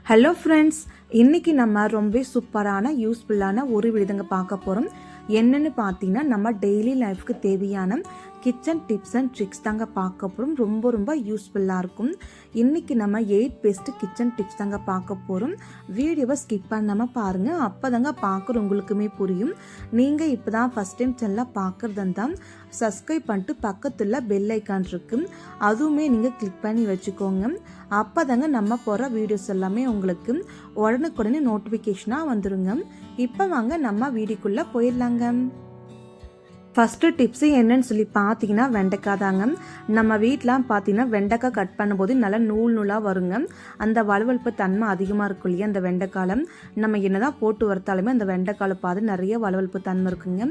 Hello friends, இன்றைக்கி நம்ம ரொம்ப சூப்பரான யூஸ்ஃபுல்லான ஒரு விடுதங்க பார்க்க போகிறோம். என்னென்னு பார்த்தீங்கன்னா, நம்ம டெய்லி லைஃப்க்கு தேவையான கிச்சன் டிப்ஸ் அண்ட் ட்ரிக்ஸ் தாங்க பார்க்க போகிறோம். ரொம்ப யூஸ்ஃபுல்லாக இருக்கும். இன்றைக்கி நம்ம 8 பெஸ்ட் கிச்சன் டிப்ஸ் தாங்க பார்க்க போகிறோம். வீடியோவை ஸ்கிப் பண்ணாமல் பாருங்கள். அப்போ தாங்க பார்க்குற உங்களுக்குமே புரியும். நீங்கள் இப்போ தான் ஃபஸ்ட் டைம் சேனலாக பார்க்குறதுந்தான் சப்ஸ்கிரைப் பண்ணிட்டு பக்கத்தில் பெல் ஐக்கான் இருக்குது, அதுவுமே நீங்கள் கிளிக் பண்ணி வச்சுக்கோங்க. அப்போ தாங்க நம்ம போகிற வீடியோஸ் எல்லாமே உங்களுக்கு உடனுக்குடனே நோட்டிஃபிகேஷனாக வந்துடுங்க. இப்போ வாங்க நம்ம வீடியோக்குள்ளே போயிடலாங்க. ஃபஸ்ட்டு டிப்ஸு என்னன்னு சொல்லி பார்த்தீங்கன்னா, வெண்டைக்காய் தாங்க. நம்ம வீட்டில் பார்த்தீங்கன்னா வெண்டைக்காய் கட் பண்ணும்போது நல்லா நூலாக வருங்க. அந்த வலுவழுப்பு தன்மை அதிகமாக இருக்கும் இல்லையா அந்த வெண்டைக்காயில். நம்ம என்ன தான் போட்டு வறுத்தாலுமே அந்த வெண்டைக்காயில் பார்த்து நிறைய வலுவழுப்பு தன்மை இருக்குங்க.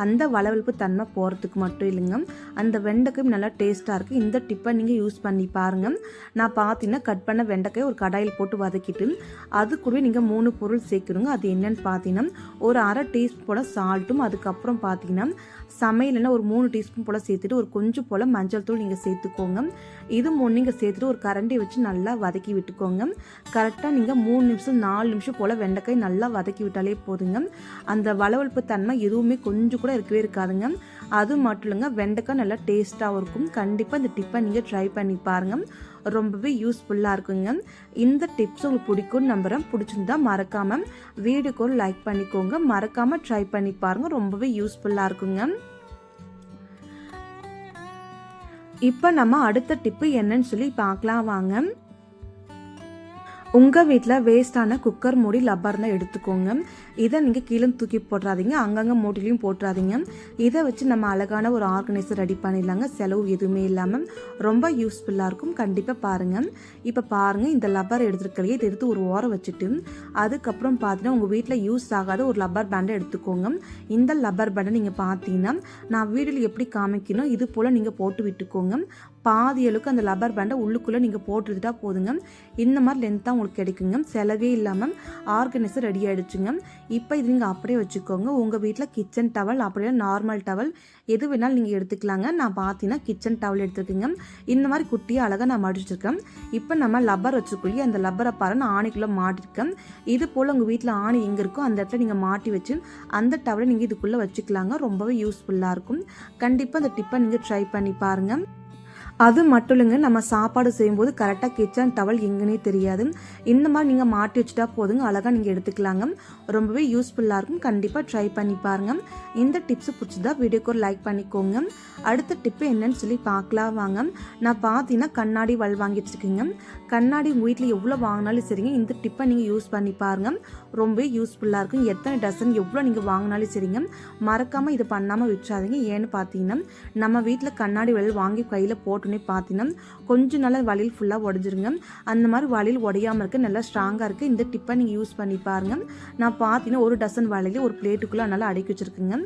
அந்த வலுவழுப்பு தன்மை போகிறதுக்கு மட்டும் இல்லைங்க, அந்த வெண்டைக்காயும் நல்லா டேஸ்ட்டாக இருக்குது. இந்த டிப்பை நீங்கள் யூஸ் பண்ணி பாருங்கள். நான் பார்த்தீங்கன்னா கட் பண்ண வெண்டைக்காய் ஒரு கடாயில் போட்டு வதக்கிட்டு அது கூட நீங்கள் 3 பொருள் சேர்க்கணுங்க. அது என்னென்னு பார்த்தீங்கன்னா, ஒரு அரை டீஸ்பூன் போல் சால்ட்டும், அதுக்கப்புறம் பார்த்தீங்கன்னா சமையல்னா ஒரு 3 டீஸ்பூன் போல் சேர்த்துட்டு ஒரு கொஞ்சம் போல் மஞ்சள் தூள் நீங்கள் சேர்த்துக்கோங்க. இது 3 நீங்கள் சேர்த்துட்டு ஒரு கரண்டி வச்சு நல்லா வதக்கி விட்டுக்கோங்க. கரெக்டாக நீங்கள் 3 நிமிஷம் 4 நிமிஷம் போல் வெண்டைக்காய் நல்லா வதக்கி விட்டாலே போதுங்க. அந்த வளவழுப்பு தன்மை எதுவுமே கொஞ்சம் கூட இருக்கவே இருக்காதுங்க. அது மட்டும் இல்லைங்க, வெண்டைக்காய் நல்லா டேஸ்ட்டாகவும் இருக்கும். கண்டிப்பாக இந்த டிப்பை நீங்கள் ட்ரை பண்ணி பாருங்கள். ரொம்பவே யூஸ்ஃபுல்லாக இருக்குங்க. இந்த டிப்ஸ் உங்களுக்கு பிடிக்கும்னு நம்புகிறேன். பிடிச்சிருந்தா மறக்காமல் வீடியோக்கு ஒரு லைக் பண்ணிக்கோங்க. மறக்காமல் ட்ரை பண்ணி பாருங்கள். ரொம்பவே யூஸ்ஃபுல்லாக இருக்குங்க. இப்போ நம்ம அடுத்த டிப்பு என்னன்னு சொல்லி பார்க்கலாம் வாங்க. உங்கள் வீட்டில் வேஸ்ட்டான குக்கர் மூடி லப்பர் தான் எடுத்துக்கோங்க. இதை நீங்கள் கீழே தூக்கி போட்டுறாதீங்க, அங்கங்கே மூட்டிலையும் போட்டுறாதீங்க. இதை வச்சு நம்ம அழகான ஒரு ஆர்கனைசர் ரெடி பண்ணிடலாங்க. செலவு எதுவுமே இல்லாமல் ரொம்ப யூஸ்ஃபுல்லாக இருக்கும். கண்டிப்பாக பாருங்கள். இப்போ பாருங்கள், இந்த லப்பர் எடுத்துருக்கலையே இதை எடுத்து ஒரு ஓரம் வச்சுட்டு அதுக்கப்புறம் பார்த்தீங்கன்னா உங்கள் வீட்டில் யூஸ் ஆகாத ஒரு லப்பர் பேண்டை எடுத்துக்கோங்க. இந்த லப்பர் பேண்டை நீங்கள் பார்த்தீங்கன்னா நான் வீடியோவில் எப்படி காமிக்கணும் இது போல் நீங்கள் போட்டு விட்டுக்கோங்க. பாதி அளவுக்கு அந்த லப்பர் பேண்டை உள்ளுக்குள்ளே நீங்கள் போட்டுக்கிட்டா போதுங்க. இந்த மாதிரி லென்த்தாக உங்களுக்கு கிடைக்குங்க. செலவே இல்லாமல் ஆர்கனைசர் ரெடி ஆகிடுச்சுங்க. இப்போ இது நீங்கள் அப்படியே வச்சுக்கோங்க. உங்கள் வீட்டில் கிச்சன் டவல் அப்படியே நார்மல் டவல் எது வேணாலும் நீங்கள் எடுத்துக்கலாங்க. நான் பார்த்தீங்கன்னா கிச்சன் டவல் எடுத்துருக்கேங்க. இந்த மாதிரி குட்டியாக அழகாக நான் மடிச்சிருக்கேன். இப்போ நம்ம லப்பர் வச்சுக்கொள்ளி அந்த லப்பரை பாருங்க நான் ஆணிக்குள்ளே மாட்டிருக்கேன். இது போல் உங்கள் வீட்டில் ஆணி எங்கே இருக்கோ அந்த இடத்துல நீங்கள் மாட்டி வச்சு அந்த டவலை நீங்கள் இதுக்குள்ளே வச்சுக்கலாங்க. ரொம்பவே யூஸ்ஃபுல்லாக இருக்கும். கண்டிப்பாக அந்த டிப்பை நீங்கள் ட்ரை பண்ணி பாருங்கள். அது மட்டும் இல்லைங்க, நம்ம சாப்பாடு செய்யும்போது கரெக்டாக கிச்சன் டவல் எங்கன்னே தெரியாது. இந்த மாதிரி நீங்கள் மாட்டி வச்சுட்டா போதுங்க, அழகாக நீங்கள் எடுத்துக்கலாங்க. ரொம்பவே யூஸ்ஃபுல்லாக இருக்கும். கண்டிப்பாக ட்ரை பண்ணி பாருங்கள். இந்த டிப்ஸ் பிடிச்சதா வீடியோக்கு ஒரு லைக் பண்ணிக்கோங்க. அடுத்த டிப்பு என்னன்னு சொல்லி பார்க்கலாம் வாங்க. நான் பார்த்தீங்கன்னா கண்ணாடி வல் வாங்கி வச்சுருக்கேங்க. கண்ணாடி உங்கள் வீட்டில் எவ்வளோ வாங்கினாலும் சரிங்க, இந்த டிப்பை நீங்கள் யூஸ் பண்ணி பாருங்கள். ரொம்பவே யூஸ்ஃபுல்லாக இருக்கும். எத்தனை டசன் எவ்வளோ நீங்கள் வாங்கினாலும் சரிங்க, மறக்காமல் இதை பண்ணாமல் விட்டுறாதீங்க. ஏன்னு பார்த்தீங்கன்னா நம்ம வீட்டில் கண்ணாடி வல் வாங்கி கையில் போட்டு பார்த்தீங்கன்னா கொஞ்சம் நாள் வலையில் ஃபுல்லாக உடஞ்சிருங்க. அந்த மாதிரி வலையில் உடையாமல் இருக்க நல்லா ஸ்ட்ராங்காக இருக்குது. இந்த டிப்பை நீங்கள் யூஸ் பண்ணி பாருங்கள். நான் பார்த்தீங்கன்னா ஒரு டசன் வலையில் ஒரு பிளேட்டுக்குள்ளே நல்லா அடக்கி வச்சுருக்குங்க.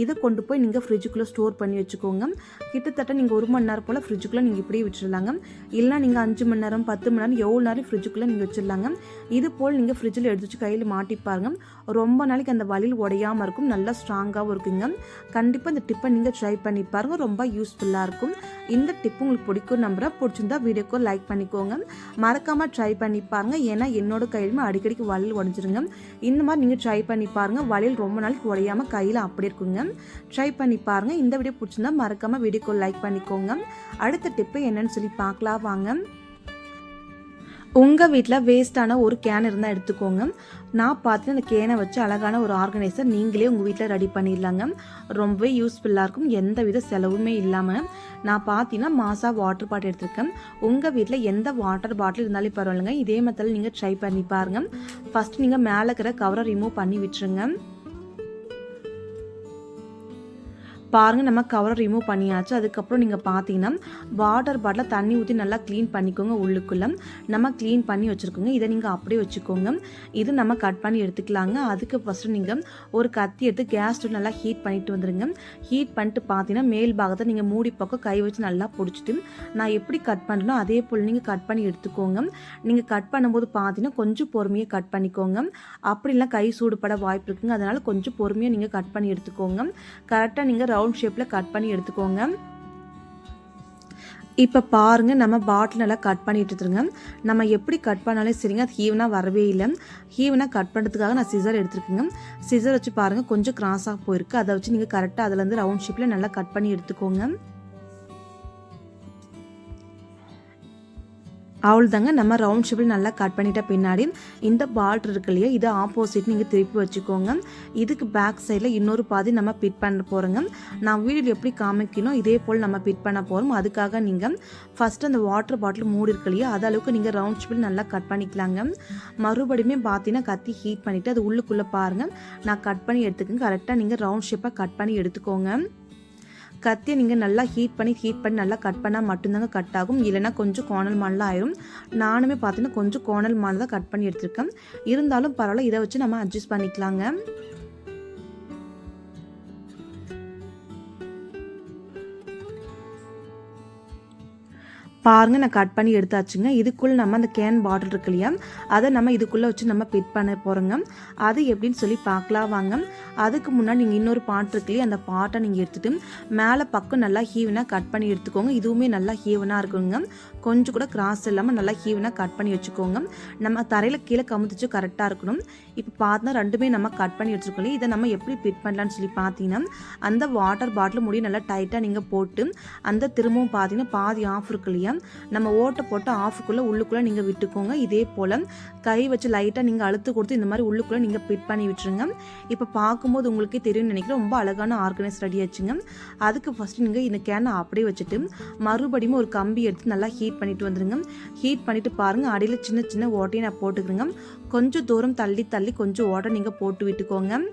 இதை கொண்டு போய் நீங்கள் ஃப்ரிட்ஜுக்குள்ளே ஸ்டோர் பண்ணி வச்சுக்கோங்க. கிட்டத்தட்ட நீங்கள் 1 மணி நேரம் போல் ஃப்ரிட்ஜுக்குள்ளே நீங்கள் இப்படியே வச்சிடலாங்க. இல்லைனா நீங்கள் 5 மணி நேரம் 10 மணி நேரம் எவ்வளோ நேரம் ஃப்ரிட்ஜுக்குள்ளே நீங்கள் வச்சிடலாங்க. இது போல் நீங்கள் ஃப்ரிட்ஜில் எடுத்து வச்சு கையில் மாட்டி பாருங்கள். ரொம்ப நாளைக்கு அந்த வலையில் உடையாமல் இருக்கும், நல்லா ஸ்ட்ராங்காகவும் இருக்குங்க. கண்டிப்பாக இந்த டிப்பை நீங்கள் ட்ரை பண்ணி பாருங்கள். ரொம்ப யூஸ்ஃபுல்லாக இருக்கும். இந்த டிப்பு உங்களுக்கு பிடிக்கும் நம்புறேன். பிடிச்சிருந்தா வீடியோக்கு லைக் பண்ணிக்கோங்க. மறக்காமல் ட்ரை பண்ணி பாருங்கள். ஏன்னா என்னோட கையிலுமே அடிக்கடிக்கு வலையில் உடஞ்சிருங்க. இந்த மாதிரி நீங்கள் ட்ரை பண்ணி பாருங்கள். வலையில் ரொம்ப நாளைக்கு உடையாமல் கையில் அப்படி இருக்குங்க. ட்ரை பண்ணி பாருங்கள். இந்த வீடியோ பிடிச்சிருந்தா மறக்காமல் வீடியோக்கு லைக் பண்ணிக்கோங்க. அடுத்த டிப்பு என்னன்னு சொல்லி பார்க்கலாம் வாங்க. உங்கள் வீட்டில் வேஸ்ட்டான ஒரு கேன் இருந்தால் எடுத்துக்கோங்க. நான் பார்த்து அந்த கேனை வச்சு அழகான ஒரு ஆர்கனைசர் நீங்களே உங்கள் வீட்டில் ரெடி பண்ணிடலாங்க. ரொம்பவே யூஸ்ஃபுல்லாக இருக்கும். எந்த வித செலவுமே இல்லாமல். நான் பார்த்தீங்கன்னா மாசா வாட்டர் பாட்டில் எடுத்துருக்கேன். உங்கள் வீட்டில் எந்த வாட்டர் பாட்டில் இருந்தாலும் பரவாயில்லைங்க. இதே மெத்தடில் நீங்கள் ட்ரை பண்ணி பாருங்கள். ஃபஸ்ட்டு நீங்கள் மேலே இருக்கிற கவரை ரிமூவ் பண்ணி விட்டுருங்க. பாருங்கள், நம்ம கவரை ரிமூவ் பண்ணியாச்சு. அதுக்கப்புறம் நீங்கள் பார்த்தீங்கன்னா வாட்டர் பாட்டில் தண்ணி ஊற்றி நல்லா க்ளீன் பண்ணிக்கோங்க. உள்ளுக்குள்ளே நம்ம க்ளீன் பண்ணி வச்சுருக்கோங்க. இதை நீங்கள் அப்படியே வச்சுக்கோங்க. இது நம்ம கட் பண்ணி எடுத்துக்கலாங்க. அதுக்கு ஃபஸ்ட்டு நீங்கள் ஒரு கத்தி எடுத்து கேஸ் ஸ்டவ் நல்லா ஹீட் பண்ணிட்டு வந்துடுங்க. ஹீட் பண்ணிட்டு பார்த்தீங்கன்னா மேல் பாகத்தை நீங்கள் மூடி பக்கம் கை வச்சு நல்லா பிடிச்சிட்டு நான் எப்படி கட் பண்ணுறனோ அதே போல் நீங்கள் கட் பண்ணி எடுத்துக்கோங்க. நீங்கள் கட் பண்ணும்போது பார்த்தீங்கன்னா கொஞ்சம் பொறுமையாக கட் பண்ணிக்கோங்க. அப்படிலாம் கை சூடுபட வாய்ப்பு இருக்குங்க. அதனால் கொஞ்சம் பொறுமையாக நீங்கள் கட் பண்ணி எடுத்துக்கோங்க. கரெக்டாக நீங்கள் ரவுண்ட் ஷேப்பில் கட் பண்ணி எடுத்துக்கோங்க. இப்போ பாருங்கள், நம்ம பாட்டில் நல்லா கட் பண்ணிட்டு எடுத்துருங்க. நம்ம எப்படி கட் பண்ணாலும் சரிங்க, அது ஈவனாக வரவே இல்லை. ஈவனாக கட் பண்ணுறதுக்காக நான் சிசர் எடுத்துருக்கேங்க. சிசர் வச்சு பாருங்கள், கொஞ்சம் கிராஸாக போயிருக்கு. அதை வச்சு நீங்கள் கரெக்டாக அதுலேருந்து ரவுண்ட் ஷேப்பில் நல்லா கட் பண்ணி எடுத்துக்கோங்க. அவ்வளோதாங்க. நம்ம ரவுண்ட் ஷேப்பில் நல்லா கட் பண்ணிட்ட பின்னாடி இந்த பால்ட் இருக்கு இல்லையா, இதை ஆப்போசிட் நீங்கள் திருப்பி வச்சுக்கோங்க. இதுக்கு பேக் சைடில் இன்னொரு பாதி நம்ம பிட் பண்ண போகிறோங்க. நான் வீடியோவில் எப்படி காமிக்கணும் இதே போல் நம்ம பிட் பண்ண போகிறோம். அதுக்காக நீங்கள் ஃபஸ்ட்டு அந்த வாட்டர் பாட்டில் மூடி இருக்கு இல்லையா, அது அளவுக்கு நீங்கள் ரவுண்ட் ஷேப்பில் நல்லா கட் பண்ணிக்கலாங்க. மறுபடியுமே பார்த்தீங்கன்னா கத்தி ஹீட் பண்ணிவிட்டு அது உள்ளுக்குள்ளே பாருங்கள் நான் கட் பண்ணி எடுத்துக்கோங்க. கரெக்டாக நீங்கள் ரவுண்ட் ஷேப்பாக கட் பண்ணி எடுத்துக்கோங்க. கத்தியை நீங்கள் நல்லா ஹீட் பண்ணி நல்லா கட் பண்ணால் மட்டும்தாங்க கட் ஆகும். இல்லைனா கொஞ்சம் கோணல் மாடலாக ஆயிரும். நானுமே பார்த்தீங்கன்னா கொஞ்சம் கோணல் மாடல் தான் கட் பண்ணி எடுத்துருக்கேன். இருந்தாலும் பரவாயில்ல, இதை வச்சு நம்ம அட்ஜஸ்ட் பண்ணிக்கலாங்க. பாருங்கள், நான் கட் பண்ணி எடுத்தாச்சுங்க. இதுக்குள்ளே நம்ம அந்த கேன் பாட்டில் இருக்கு இல்லையா, அதை நம்ம இதுக்குள்ளே வச்சு நம்ம பிட் பண்ண போகிறோங்க. அது எப்படின்னு சொல்லி பார்க்கலாம் வாங்க. அதுக்கு முன்னாடி நீங்கள் இன்னொரு பாட் இருக்கு இல்லையா, அந்த பாட்டை நீங்கள் எடுத்துகிட்டு மேலே பக்கம் நல்லா ஹீவனாக கட் பண்ணி எடுத்துக்கோங்க. இதுவுமே நல்லா ஹீவனாக இருக்குங்க. கொஞ்சம் கூட கிராஸ் இல்லாமல் நல்லா ஹீவனாக கட் பண்ணி வச்சுக்கோங்க. நம்ம தரையில் கீழே கமுத்திச்சு கரெக்டாக இருக்கணும். இப்போ பார்த்தா ரெண்டுமே நம்ம கட் பண்ணி வச்சுருக்கோம். இதை நம்ம எப்படி பிட் பண்ணலான்னு சொல்லி பார்த்தீங்கன்னா, அந்த வாட்டர் பாட்டில் முடிய நல்லா டைட்டாக நீங்கள் போட்டு அந்த திரும்பவும் பார்த்தீங்கன்னா பாதி ஆஃப் இருக்கு இல்லையா, நம்ம ஓட்டை போட்டு ஆஃபுக்குள்ளே உள்ளுக்குள்ளே நீங்கள் விட்டுக்கோங்க. இதே போல் கை வச்சு லைட்டாக நீங்கள் அழுத்து கொடுத்து இந்த மாதிரி உள்ளுக்குள்ளே நீங்கள் பிட் பண்ணி விட்டுருங்க. இப்போ பார்க்கும்போது உங்களுக்கே தெரியும்னு நினைக்கிறேன், ரொம்ப அழகான ஆர்கனைஸ் ரெடி ஆச்சுங்க. அதுக்கு ஃபஸ்ட்டு நீங்கள் இந்த கேனை அப்படியே வச்சுட்டு மறுபடியும் ஒரு கம்பி எடுத்து நல்லா ஹீட் பண்ணிட்டு வந்துடுங்க. ஹீட் பண்ணிவிட்டு பாருங்கள், அடியில் சின்ன சின்ன ஓட்டையை நான் போட்டுக்கிறேங்க. கொஞ்சம் தூரம் தள்ளி கொஞ்சம் ஓட்டை நீங்கள் போட்டு விட்டுக்கோங்க.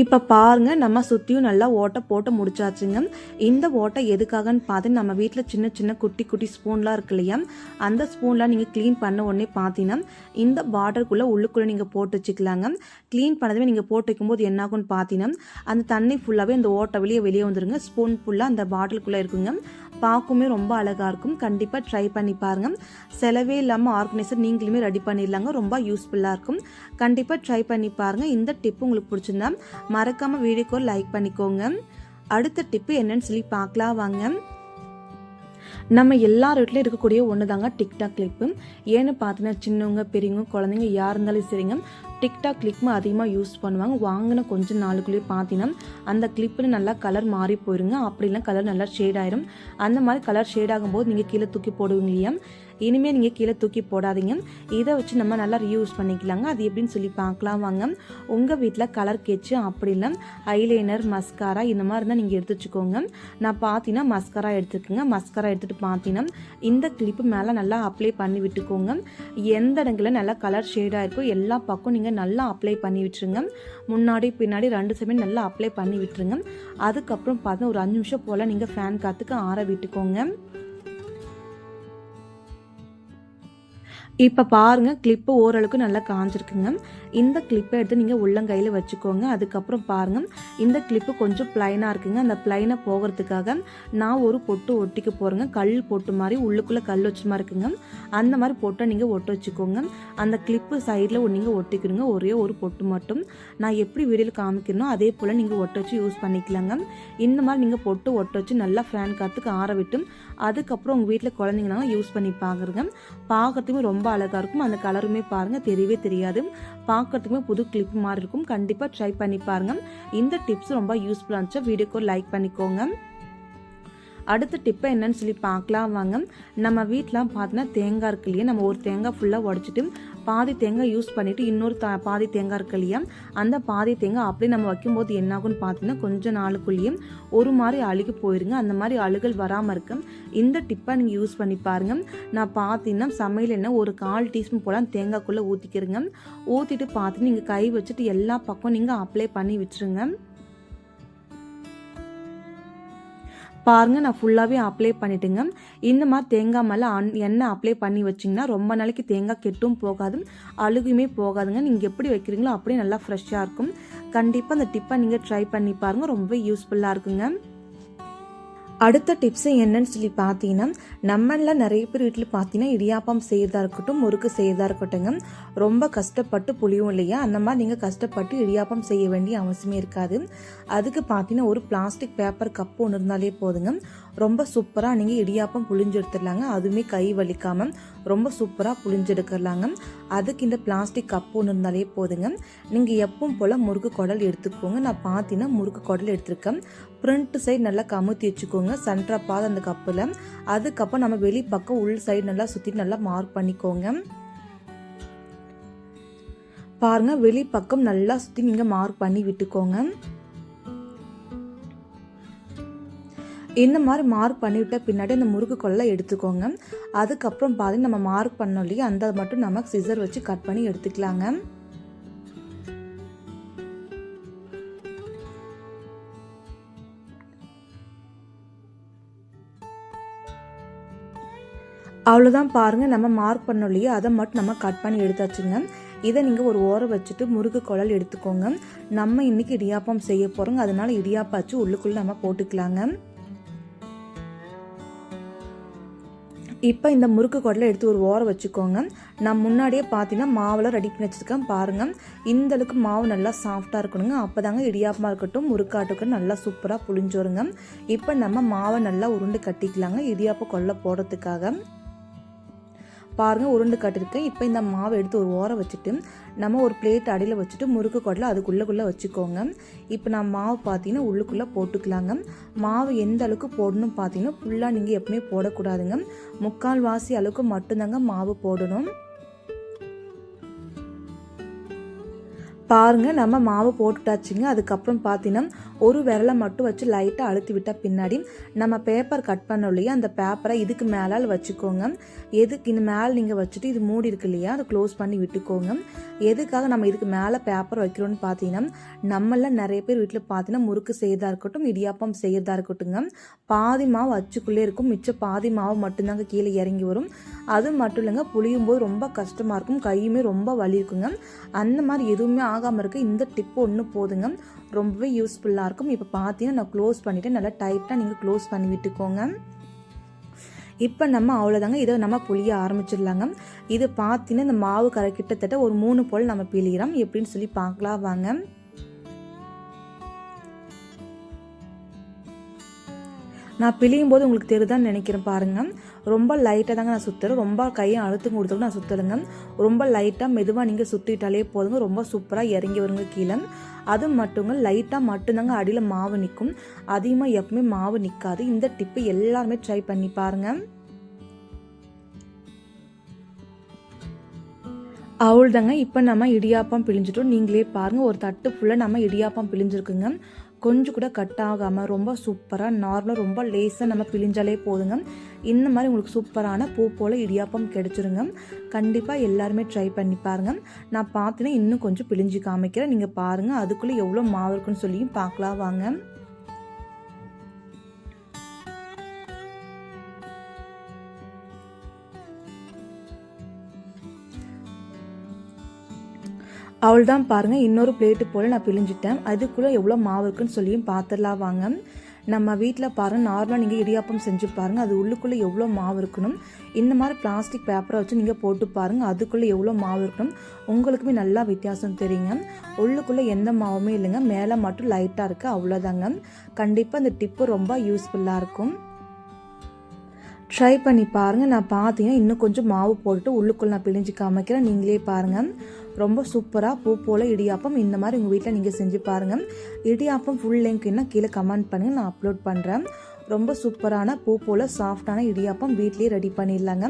இப்போ பாருங்கள், நம்ம சுற்றியும் நல்லா ஓட்டை போட்டு முடிச்சாச்சுங்க. இந்த ஓட்டை எதுக்காகன்னு பார்த்து நம்ம வீட்டில் சின்ன சின்ன குட்டி ஸ்பூன்லாம் இருக்கு இல்லையா, அந்த ஸ்பூன்லாம் நீங்கள் க்ளீன் பண்ண உடனே பார்த்தீங்கன்னா இந்த பார்டருக்குள்ளே உள்ளுக்குள்ளே நீங்கள் போட்டு வச்சுக்கலாங்க. க்ளீன் பண்ணதுமே நீங்கள் போட்டு வைக்கும்போது என்னாகும்னு பார்த்தீங்கன்னா அந்த தண்ணி ஃபுல்லாகவே அந்த ஓட்டை வெளியே வந்துருங்க. ஸ்பூன் ஃபுல்லாக அந்த பாட்டிலுக்குள்ளே இருக்குங்க. பார்க்குமே ரொம்ப அழகாக இருக்கும். கண்டிப்பாக ட்ரை பண்ணி பாருங்கள். செலவே இல்லாமல் ஆர்கனைசர் நீங்களுமே ரெடி பண்ணிடலாங்க. ரொம்ப யூஸ்ஃபுல்லாக இருக்கும். கண்டிப்பாக ட்ரை பண்ணி பாருங்கள். இந்த டிப்பு உங்களுக்கு பிடிச்சிருந்தா மறக்காமல் வீடியோக்கு ஒரு லைக் பண்ணிக்கோங்க. அடுத்த டிப்பு என்னன்னு சொல்லி பார்க்கலாம் வாங்க. நம்ம எல்லார் வீட்லையும் இருக்கக்கூடிய ஒன்று தாங்க டிக்டாக் கிளிப்பு. ஏன்னு பார்த்தீங்கன்னா சின்னவங்க பெரியவங்க குழந்தைங்க யார் இருந்தாலும் சரிங்க, டிக்டாக் கிளிப்பு அதிகமாக யூஸ் பண்ணுவாங்க. வாங்கின கொஞ்சம் நாளுக்குள்ளேயே பார்த்தீங்கன்னா அந்த கிளிப்புன்னு நல்லா கலர் மாறி போயிருங்க. அப்படிலாம் கலர் நல்லா ஷேட் ஆயிரும். அந்த மாதிரி கலர் ஷேட் ஆகும்போது நீங்கள் கீழே தூக்கி போடுவீங்க இல்லையா, இனிமேல் நீங்கள் கீழே தூக்கி போடாதீங்க. இதை வச்சு நம்ம நல்லா ரீயூஸ் பண்ணிக்கலாங்க. அது எப்படின்னு சொல்லி பார்க்கலாம் வாங்க. உங்கள் வீட்டில் கலர் கெச்சு அப்படி இல்லை ஐலைனர் மஸ்காரா இந்த மாதிரி இருந்தால் நீங்கள் எடுத்து வச்சுக்கோங்க. நான் பார்த்தீங்கன்னா மஸ்காரா எடுத்துக்கோங்க. மஸ்காரா எடுத்துகிட்டு பார்த்தீங்கன்னா இந்த கிளிப்பு மேலே நல்லா அப்ளை பண்ணி விட்டுக்கோங்க. எந்த இடங்களில் நல்லா கலர் ஷேடாக இருக்கோ எல்லா பக்கம் நீங்கள் நல்லா அப்ளை பண்ணி விட்டுருங்க. முன்னாடி பின்னாடி ரெண்டு சைடும் நல்லா அப்ளை பண்ணி விட்டுருங்க. அதுக்கப்புறம் பார்த்தா ஒரு 5 நிமிஷம் போல் நீங்கள் ஃபேன் காற்றுக்கு ஆற விட்டுக்கோங்க. இப்போ பாருங்கள், கிளிப்பு ஓரளவுக்கு நல்லா காஞ்சிருக்குங்க. இந்த கிளிப்பை எடுத்து நீங்கள் உள்ளங்கையில் வச்சுக்கோங்க. அதுக்கப்புறம் பாருங்கள், இந்த கிளிப்பு கொஞ்சம் ப்ளைனாக இருக்குங்க. அந்த ப்ளைனை போகிறதுக்காக நான் ஒரு பொட்டு ஒட்டிக்க போகிறேங்க. கல் பொட்டு மாதிரி உள்ளுக்குள்ளே கல் வச்ச மாதிரி இருக்குங்க. அந்த மாதிரி பொட்டை நீங்கள் ஒட்ட வச்சுக்கோங்க. அந்த கிளிப்பு சைடில் நீங்கள் ஒட்டிக்கணுங்க. ஒரே ஒரு பொட்டு மட்டும். நான் எப்படி வீடியோவில் காமிக்கணும் அதே போல் நீங்கள் ஒட்ட வச்சு யூஸ் பண்ணிக்கலாங்க. இந்த மாதிரி நீங்கள் பொட்டு ஒட்ட வச்சு நல்லா ஃபேன் காற்றுக்கு ஆற விட்டு அதுக்கப்புறம் உங்கள் வீட்டில் குழந்தைங்கன்னா யூஸ் பண்ணி பார்க்குறங்க. பார்க்கறதுக்குமே ரொம்ப அழகாக இருக்கும். அந்த கலருமே பாருங்கள் தெரியவே தெரியாது. பார்க்கறதுக்குமே புது கிளிப் மாதிரி இருக்கும். கண்டிப்பாக ட்ரை பண்ணி பாருங்கள். இந்த டிப்ஸ் ரொம்ப யூஸ்ஃபுல்லாக இருந்துச்சு. வீடியோக்கு லைக் பண்ணிக்கோங்க. அடுத்த டிப்பை என்னன்னு சொல்லி பார்க்கலாம் வாங்க. நம்ம வீட்டில் பார்த்தீங்கன்னா தேங்காய் இருக்கு இல்லையா, நம்ம ஒரு தேங்காய் ஃபுல்லாக உடச்சிட்டு பாதி தேங்காய் யூஸ் பண்ணிவிட்டு இன்னொரு பாதி தேங்காய் இருக்கு இல்லையா, அந்த பாதி தேங்காய் அப்படியே நம்ம வைக்கும்போது என்னாகும்னு பார்த்தீங்கன்னா கொஞ்சம் நாளுக்குள்ளேயே ஒரு மாதிரி அழுகி போயிருங்க. அந்த மாதிரி அழுகல் வராமல் இருக்க இந்த டிப்பை நீங்கள் யூஸ் பண்ணி பாருங்கள். நான் பார்த்தீங்கன்னா சமையல் எண்ணெய் ஒரு 1/4 டீஸ்பூன் போல் தேங்காய்க்குள்ளே ஊற்றிக்கிறேங்க. ஊற்றிட்டு பார்த்துட்டு நீங்கள் கை வச்சுட்டு எல்லா பக்கம் நீங்கள் அப்ளை பண்ணி வச்சுருங்க. பாருங்கள், நான் ஃபுல்லாகவே அப்ளை பண்ணிட்டுங்க. இந்த மாதிரி தேங்காய் மேலே எண்ணெய் அப்ளை பண்ணி வச்சிங்கன்னா ரொம்ப நாளைக்கு தேங்காய் கெட்டும் போகாது, அழுகுமே போகாதுங்க. நீங்கள் எப்படி வைக்கிறீங்களோ அப்படியே நல்லா ஃப்ரெஷ்ஷாக இருக்கும். கண்டிப்பாக அந்த டிப்பை நீங்கள் ட்ரை பண்ணி பாருங்கள். ரொம்ப யூஸ்ஃபுல்லாக இருக்குங்க. அடுத்த டிப்ஸு என்னன்னு சொல்லி பார்த்தீங்கன்னா, நம்மள நிறைய பேர் வீட்டில் பார்த்தீங்கன்னா இடியாப்பம் செய்கிறதா இருக்கட்டும், முறுக்கு செய்கிறதா இருக்கட்டுங்க, ரொம்ப கஷ்டப்பட்டு புளியும் இல்லையா, அந்த மாதிரி நீங்கள் கஷ்டப்பட்டு இடியாப்பம் செய்ய வேண்டிய அவசியமே இருக்காது. அதுக்கு பார்த்தீங்கன்னா ஒரு பிளாஸ்டிக் பேப்பர் கப்பு ஒன்று இருந்தாலே போதுங்க, ரொம்ப சூப்பராக நீங்கள் இடியாப்பம் புளிஞ்சு எடுத்துடலாங்க. அதுவுமே கை வலிக்காமல் ரொம்ப சூப்பராக புளிஞ்சு எடுத்துடலாங்க. அதுக்கு இந்த பிளாஸ்டிக் கப்பு ஒன்று இருந்தாலே போதுங்க. நீங்கள் எப்பவும் போல் முறுக்கு குடல் எடுத்துக்கோங்க. நான் பார்த்தீங்கன்னா முறுக்கு குடல் எடுத்துருக்கேன். ஃப்ரண்ட் சைடு நல்லா கமுத்தி வச்சுக்கோங்க, சென்டரா பாது அந்த கப்பில். அதுக்கப்புறம் நம்ம வெளி பக்கம் உள் சைடு நல்லா சுற்றி நல்லா மார்க் பண்ணிக்கோங்க. பாருங்க, வெளி பக்கம் நல்லா சுற்றி நீங்கள் மார்க் பண்ணி விட்டுக்கோங்க. இந்த மாதிரி மார்க் பண்ணிவிட்ட பின்னாடி அந்த முறுக்கு கொல்லை எடுத்துக்கோங்க. அதுக்கப்புறம் பார்த்தீங்கன்னா நம்ம மார்க் பண்ணோம் இல்லையா, அந்த மட்டும் நம்ம சிசர் வச்சு கட் பண்ணி எடுத்துக்கலாங்க. அவ்வளோதான் பாருங்கள், நம்ம மார்க் பண்ணோம் இல்லையா, அதை மட்டும் நம்ம கட் பண்ணி எடுத்தாச்சுங்க. இதை நீங்கள் ஒரு ஓரம் வச்சுட்டு முறுக்கு குழல் எடுத்துக்கோங்க. நம்ம இன்றைக்கி இடியாப்பம் செய்ய போகிறோங்க, அதனால் இடியாப்பாச்சு உள்ளுக்குள்ளே நம்ம போட்டுக்கலாங்க. இப்போ இந்த முறுக்கு குடலை எடுத்து ஒரு ஓரம் வச்சுக்கோங்க. நான் முன்னாடியே பார்த்தீங்கன்னா மாவெல்லாம் ரெடி பண்ணி வச்சுருக்கேன். பாருங்கள், இந்தளவுக்கு மாவு நல்லா சாஃப்டாக இருக்கணுங்க. அப்போ தாங்க இடியாப்பமாக இருக்கட்டும் முறுக்காட்டுக்கும் நல்லா சூப்பராக புளிஞ்சு வருங்க. இப்போ நம்ம மாவை நல்லா உருண்டு கட்டிக்கலாங்க இடியாப்பம் கொல்லை போடுறதுக்காக. பாருங்கள், உருண்டு கட்டிருக்கேன். இப்போ இந்த மாவை எடுத்து ஒரு ஓரம் வச்சுட்டு நம்ம ஒரு பிளேட் அடியில் வச்சுட்டு முறுக்கு குடலை அதுக்குள்ளே வச்சுக்கோங்க. இப்போ நான் மாவு பார்த்தீங்கன்னா உள்ளுக்குள்ளே போட்டுக்கலாங்க. மாவு எந்த அளவுக்கு போடணும் பார்த்தீங்கன்னா ஃபுல்லாக நீங்கள் எப்பவுமே போடக்கூடாதுங்க, 3/4 அளவுக்கு மட்டும்தாங்க மாவு போடணும். பாருங்கள், நம்ம மாவு போட்டுட்டாச்சுங்க. அதுக்கப்புறம் பார்த்தீங்கன்னா ஒரு விரலை மட்டும் வச்சு லைட்டாக அழுத்தி விட்டால் பின்னாடி நம்ம பேப்பர் கட் பண்ணோம் இல்லையா, அந்த பேப்பரை இதுக்கு மேலால் வச்சுக்கோங்க. எதுக்கு இந்த மேலே நீங்கள் வச்சுட்டு இது மூடி இருக்கு இல்லையா, அதை க்ளோஸ் பண்ணி விட்டுக்கோங்க. எதுக்காக நம்ம இதுக்கு மேலே பேப்பர் வைக்கிறோன்னு பார்த்தீங்கன்னா, நம்மளாம் நிறைய பேர் வீட்டில் பார்த்தீங்கன்னா முறுக்கு செய்யறதா இருக்கட்டும் இடியாப்பம் செய்யறதா இருக்கட்டுங்க, பாதி மாவு அச்சுக்குள்ளே இருக்கும், மிச்சம் பாதி மாவு மட்டும்தாங்க கீழே இறங்கி வரும். அது மட்டும் இல்லைங்க, புளியும் போது ரொம்ப கஷ்டமாக இருக்கும், கையுமே ரொம்ப வலி இருக்குங்க. அந்த மாதிரி எதுவுமே ஆகாமல் இருக்க இந்த டிப்பு ஒன்று போதுங்க, ரொம்பவே யூஸ்ஃபுல்லாக இருக்கும். இப்போ பார்த்தீங்கன்னா நான் க்ளோஸ் பண்ணிவிட்டு நல்லா டைட்டாக நீங்கள் க்ளோஸ் பண்ணி விட்டுக்கோங்க. இப்போ நம்ம அவ்வளோதாங்க, இதை நம்ம புளிய ஆரம்பிச்சிடலாங்க. இது பார்த்தீங்கன்னா இந்த மாவு கரை கிட்டத்தட்ட ஒரு 3 போல் நம்ம பிழிகிறோம். எப்படின்னு சொல்லி பார்க்கலாம் வாங்க. நான் பிழியும் போது உங்களுக்கு தெரியுதான்னு நினைக்கிறேன். பாருங்கள், ரொம்ப லைட்டாக தாங்க நான் சுற்றுறேன், ரொம்ப கையை அழுத்தம் கொடுத்துட்டு நான் சுற்றலைங்க. ரொம்ப லைட்டாக மெதுவாக நீங்கள் சுற்றிட்டாலே போதுங்க, ரொம்ப சூப்பராக இறங்கி வருங்க கீழே. அது மட்டுங்க லைட்டாக மட்டும்தாங்க அடியில் மாவு நிற்கும், அதிகமாக எப்பவுமே மாவு நிற்காது. இந்த டிப்பு எல்லாருமே ட்ரை பண்ணி பாருங்கள். அவ்வளோதாங்க, இப்போ நம்ம இடியாப்பம் பிழிஞ்சிட்டோம். நீங்களே பாருங்கள், ஒரு தட்டு ஃபுல்லாக நம்ம இடியாப்பம் பிழிஞ்சிருக்குங்க. கொஞ்சம் கூட கட் ஆகாமல் ரொம்ப சூப்பராக நார்மலாக ரொம்ப லேஸாக நம்ம பிழிஞ்சாலே போதுங்க. இந்த மாதிரி உங்களுக்கு சூப்பரான பூ போல் இடியாப்பம் கிடைச்சிருங்க. கண்டிப்பாக எல்லாருமே ட்ரை பண்ணி பாருங்கள். நான் பார்த்தீங்கன்னா இன்னும் கொஞ்சம் பிழிஞ்சு காமிக்கிறேன், நீங்கள் பாருங்கள் அதுக்குள்ளே எவ்வளோ மாவு இருக்குன்னு சொல்லியும் பார்க்கலாம் வாங்க. அவள்தான் பாருங்கள், இன்னொரு பிளேட்டு போல் நான் பிழிஞ்சிட்டேன். அதுக்குள்ளே எவ்வளோ மாவு இருக்குன்னு சொல்லியும் பார்த்துடலாம் வாங்க. நம்ம வீட்டில் பாருங்கள், நார்மலாக நீங்கள் இடியாப்பம் செஞ்சு பாருங்கள், அது உள்ளுக்குள்ளே எவ்வளோ மாவு இருக்கணும். இந்த மாதிரி பிளாஸ்டிக் பேப்பரை வச்சு நீங்கள் போட்டு பாருங்கள், அதுக்குள்ளே எவ்வளோ மாவு இருக்கணும் உங்களுக்குமே நல்லா வித்தியாசம் தெரியுங்க. உள்ளுக்குள்ளே எந்த மாவுமே இல்லைங்க, மேலே மட்டும் லைட்டாக இருக்குது, அவ்வளோதாங்க. கண்டிப்பாக இந்த டிப்பு ரொம்ப யூஸ்ஃபுல்லாக இருக்கும், ட்ரை பண்ணி பாருங்கள். நான் பார்த்தீங்கன்னா இன்னும் கொஞ்சம் மாவு போட்டுட்டு உள்ளுக்குள்ளே நான் பிழிஞ்சு காமிக்கிறேன், நீங்களே பாருங்கள். ரொம்ப சூப்பராக பூ போல் இடியாப்பம் இந்த மாதிரி உங்கள் வீட்டில் நீங்கள் செஞ்சு பாருங்கள். இடியாப்பம் ஃபுல் லிங்க்னா கீழே கமெண்ட் பண்ணுங்கள், நான் அப்லோட் பண்ணுறேன். ரொம்ப சூப்பரான பூ போல் சாஃப்டான இடியாப்பம் வீட்லேயே ரெடி பண்ணிடலாங்க.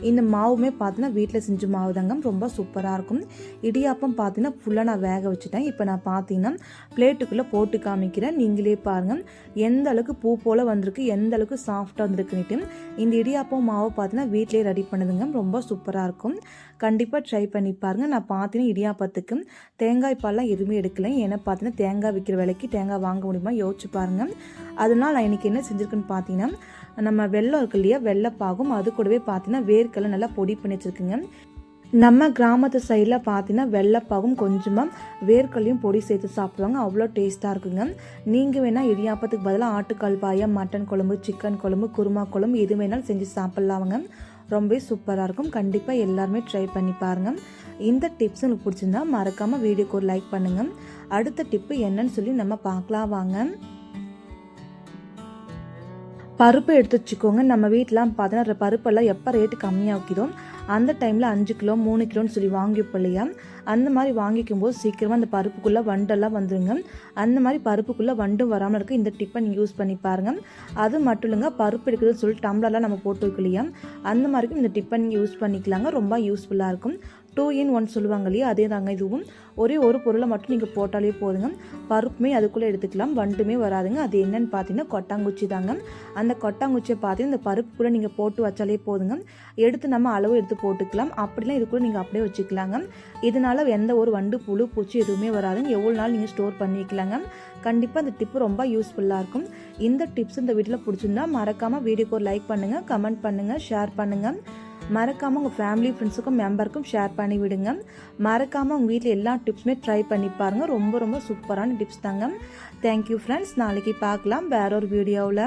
இந்த மாவுமே பார்த்தீங்கன்னா வீட்டில் செஞ்ச மாவு தாங்க, ரொம்ப சூப்பராக இருக்கும். இடியாப்பம் பார்த்தீங்கன்னா ஃபுல்லாக நான் வேக வச்சுட்டேன். இப்போ நான் பார்த்தீங்கன்னா பிளேட்டுக்குள்ளே போட்டு காமிக்கிறேன், நீங்களே பாருங்கள் எந்த அளவுக்கு பூ போல் வந்திருக்கு, எந்த அளவுக்கு சாஃப்டாக வந்திருக்குன்னுட்டு. இந்த இடியாப்பம் மாவு பார்த்தீங்கன்னா வீட்லேயே ரெடி பண்ணுதுங்க, ரொம்ப சூப்பராக இருக்கும். கண்டிப்பாக ட்ரை பண்ணி பாருங்கள். நான் பார்த்தீங்கன்னா இடியாப்பத்துக்கு தேங்காய் பால்லாம் எதுவுமே எடுக்கலை, ஏன்னா பார்த்தீங்கன்னா தேங்காய் விற்கிற விலைக்கு தேங்காய் வாங்க முடியுமா யோசிச்சு பாருங்கள். அதனால் நான் இன்றைக்கி என்ன செஞ்சுருக்குன்னு பார்த்தீங்கன்னா, நம்ம வெல்லம் இருக்கு இல்லையா, வெள்ளைப்பாகும், அது கூடவே பார்த்தீங்கன்னா வேர்க்கடலை நல்லா பொடி பண்ணி வச்சுருக்குங்க. நம்ம கிராமத்து சைடில் பார்த்தீங்கன்னா வெள்ளைப்பாகும் கொஞ்சமாக வேர்க்கல்லையும் பொடி சேர்த்து சாப்பிடுவாங்க. அவ்வளோ டேஸ்ட்டாக இருக்குங்க. நீங்கள் வேணால் இடியாப்பத்துக்கு பதிலாக ஆட்டுக்கால் பாயம், மட்டன் குழம்பு, சிக்கன் குழம்பு, குருமா குழம்பு எது வேணாலும் செஞ்சு சாப்பிட்லாமுங்க. ரொம்பவே சூப்பராக இருக்கும். கண்டிப்பாக எல்லாருமே ட்ரை பண்ணி பாருங்கள். இந்த டிப்ஸ் உங்களுக்கு பிடிச்சிருந்தா மறக்காமல் வீடியோக்கு ஒரு லைக் பண்ணுங்கள். அடுத்த டிப்பு என்னன்னு சொல்லி நம்ம பார்க்கலாம் வாங்க. பருப்பு எடுத்து வச்சுக்கோங்க. நம்ம வீட்டிலாம் பார்த்தீங்கன்னா பருப்பெல்லாம் எப்போ ரேட்டு கம்மியாக வைக்கிறோம் அந்த டைமில் 5 கிலோ 3 கிலோன்னு சொல்லி வாங்கிப்போம் இல்லையா? அந்த மாதிரி வாங்கிக்கும் போது சீக்கிரமாக அந்த பருப்புக்குள்ளே வண்டெல்லாம் வந்துடுங்க. அந்த மாதிரி பருப்புக்குள்ளே வண்டும் வராமல் இருக்க இந்த டிப்பை நீங்கள் யூஸ் பண்ணி பாருங்கள். அது மட்டும் இல்லைங்க, பருப்பு எடுக்கிறதுன்னு சொல்லி டம்ளர்லாம் நம்ம போட்டு வைக்கலையா, அந்த மாதிரிக்கும் இந்த டிப்பை நீங்கள் யூஸ் பண்ணிக்கலாங்க. ரொம்ப யூஸ்ஃபுல்லாக இருக்கும். 2 in 1 சொல்லுவாங்க இல்லையா, அதே தாங்க இதுவும். ஒரே ஒரு பொருளை மட்டும் நீங்கள் போட்டாலே போதுங்க. பருப்புமே அதுக்குள்ளே எடுத்துக்கலாம், வண்டுமே வராதுங்க. அது என்னன்னு பார்த்தீங்கன்னா கொட்டாங்குச்சி தாங்க. அந்த கொட்டாங்குச்சியை பார்த்தீங்கன்னா இந்த பருப்புக்குள்ளே நீங்கள் போட்டு வச்சாலே போதுங்க. எடுத்து நம்ம அளவு எடுத்து போட்டுக்கலாம். அப்படிலாம் இதுக்குள்ளே நீங்கள் அப்படியே வச்சுக்கலாங்க. இதனால் எந்த ஒரு வண்டு புழு பூச்சி எதுவுமே வராதுங்க. எவ்வளோ நாள் நீங்கள் ஸ்டோர் பண்ணி வைக்கலாங்க. கண்டிப்பாக இந்த டிப்பு ரொம்ப யூஸ்ஃபுல்லாக இருக்கும். இந்த டிப்ஸ் இந்த வீட்டில் பிடிச்சிருந்தா மறக்காமல் வீடியோக்கு ஒரு லைக் பண்ணுங்கள், கமெண்ட் பண்ணுங்கள், ஷேர் பண்ணுங்கள். மறக்காமல் உங்கள் ஃபேமிலி ஃப்ரெண்ட்ஸுக்கும் மெம்பருக்கும் ஷேர் பண்ணி விடுங்க. மறக்காமல் உங்கள் வீட்டில் எல்லா டிப்ஸுமே ட்ரை பண்ணி பாருங்கள். ரொம்ப ரொம்ப சூப்பரான டிப்ஸ் தாங்க. Thank you friends. நாளைக்கு பார்க்கலாம் வேற ஒரு வீடியோவில்.